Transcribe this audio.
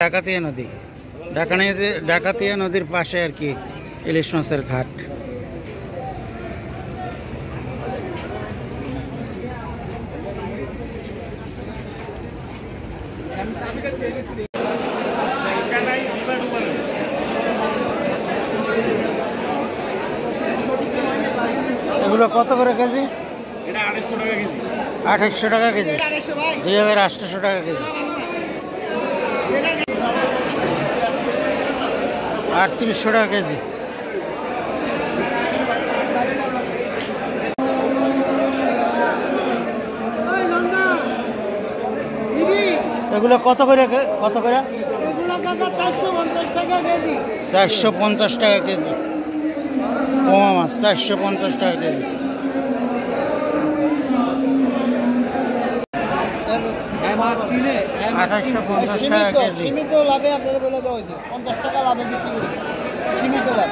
ডাকাতিয়া নদী, ডাকাতিয়া নদীর পাশে আর কি ইলিশ মাছের ঘাট। এগুলো কত করে কেজি? 2800 টাকা কেজি, 2800 টাকা কেজি, 3800 টাকা কেজি। এগুলো কত করে? 450 টাকা কেজি। পোমা মাছ 450 টাকা কেজি। মাছ কিনে 2850 টাকা কেজি। সীমিত লাভে আপনারা বলে দেওয়া হয়েছে, 50 টাকা লাভে বিক্রি করি, সীমিত লাভ।